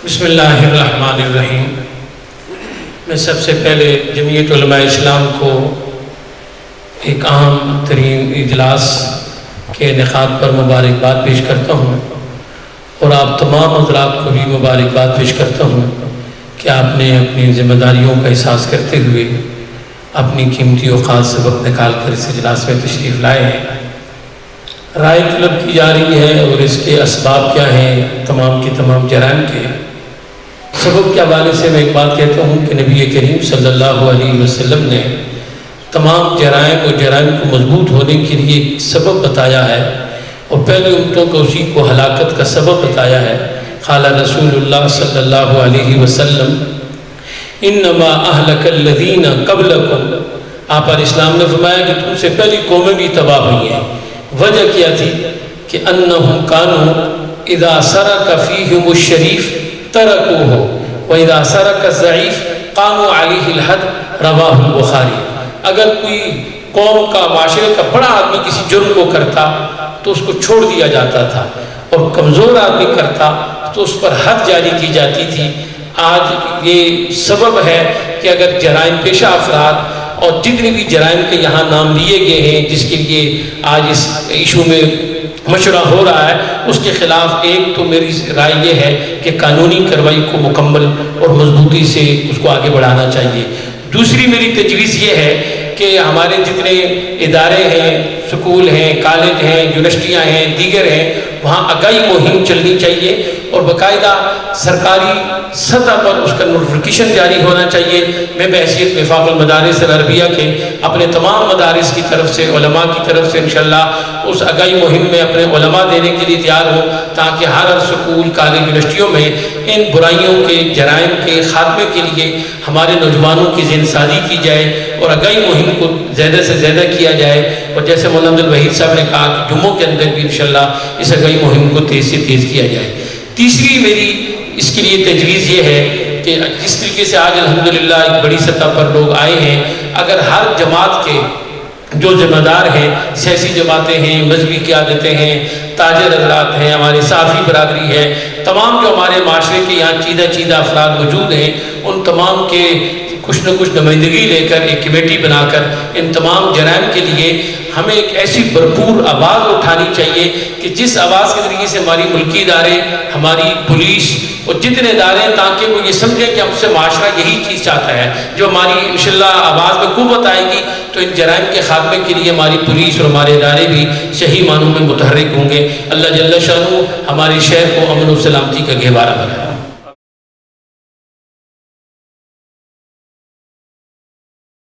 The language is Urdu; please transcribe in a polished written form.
بسم اللہ الرحمن الرحیم۔ میں سب سے پہلے جمعیت علماء اسلام کو ایک اہم ترین اجلاس کے انعقاد پر مبارکباد پیش کرتا ہوں، اور آپ تمام حضرات کو بھی مبارکباد پیش کرتا ہوں کہ آپ نے اپنی ذمہ داریوں کا احساس کرتے ہوئے اپنی قیمتی اوقات سے وقت نکال کر اس اجلاس میں تشریف لائے ہیں۔ رائے طلب کی جا رہی ہے اور اس کے اسباب کیا ہیں، تمام کے تمام جرائم کے سبب کے حوالے سے میں ایک بات کہتا ہوں کہ نبی کریم صلی اللہ علیہ وسلم نے تمام جرائم اور جرائم کو مضبوط ہونے کے لیے ایک سبب بتایا ہے، اور پہلے امتوں کو اسی کو ہلاکت کا سبب بتایا ہے۔ قال رسول اللہ صلی اللہ علیہ وسلم انما اہلک الذین قبلکم، آپ علیہ السلام نے فرمایا کہ تم سے پہلی قومیں بھی تباہ ہوئی ہیں۔ وجہ کیا تھی کہ انہم کانوا اذا سرق فیہم الشریف ترکوہ واذا سرق الضعیف قاموا علیہ الحد، رواہ البخاری۔ اگر کوئی قوم کا معاشرے کا بڑا آدمی کسی جرم کو کرتا تو اس کو چھوڑ دیا جاتا تھا، اور کمزور آدمی کرتا تو اس پر حد جاری کی جاتی تھی۔ آج یہ سبب ہے کہ اگر جرائم پیشہ افراد اور جتنے بھی جرائم کے یہاں نام لیے گئے ہیں جس کے لیے آج اس ایشو میں مشورہ ہو رہا ہے، اس کے خلاف ایک تو میری رائے یہ ہے کہ قانونی کارروائی کو مکمل اور مضبوطی سے اس کو آگے بڑھانا چاہیے۔ دوسری میری تجویز یہ ہے کہ ہمارے جتنے ادارے ہیں، سکول ہیں، کالج ہیں، یونیورسٹیاں ہیں، دیگر ہیں، وہاں آگاہی مہم چلنی چاہیے، اور باقاعدہ سرکاری سطح پر اس کا نوٹیفیکیشن جاری ہونا چاہیے۔ میں بحیثیت وفاق المدارس العربیہ کے اپنے تمام مدارس کی طرف سے، علماء کی طرف سے انشاءاللہ اس آگاہی مہم میں اپنے علماء دینے کے لیے تیار ہوں، تاکہ ہر سکول، کالج، یونیورسٹیوں میں ان برائیوں کے، جرائم کے خاتمے کے لیے ہمارے نوجوانوں کی ذہن سازی کی جائے اور آگاہی مہم کو زیادہ سے زیادہ کیا جائے۔ اور جیسے مولانا عبدالوحید صاحب نے کہا کہ جمعوں کے اندر بھی انشاءاللہ اس آگاہی مہم کو تیز سے تیز کیا جائے۔ تیسری میری اس کے لیے تجویز یہ ہے کہ جس طریقے سے آج الحمدللہ ایک بڑی سطح پر لوگ آئے ہیں، اگر ہر جماعت کے جو ذمہ دار ہیں، سیاسی جماعتیں ہیں، مذہبی قیادتیں ہیں، تاجر حضرات ہیں، ہماری صحافی برادری ہے، تمام جو ہمارے معاشرے کے یہاں چیدہ افراد موجود ہیں، ان تمام کے کچھ نہ کچھ نمائندگی لے کر ایک کمیٹی بنا کر ان تمام جرائم کے لیے ہمیں ایک ایسی بھرپور آواز اٹھانی چاہیے کہ جس آواز کے ذریعے سے ہماری ملکی ادارے، ہماری پولیس اور جتنے ادارے ہیں، تاکہ وہ یہ سمجھیں کہ ہم سے معاشرہ یہی چیز چاہتا ہے۔ جو ہماری انشاءاللہ آواز میں قوت آئے گی تو ان جرائم کے خاتمے کے لیے ہماری پولیس اور ہمارے ادارے بھی صحیح معنوں میں متحرک ہوں گے۔ اللہ جل شانہ ہمارے شہر کو امن و سلامتی کا گہوارہ بنائے۔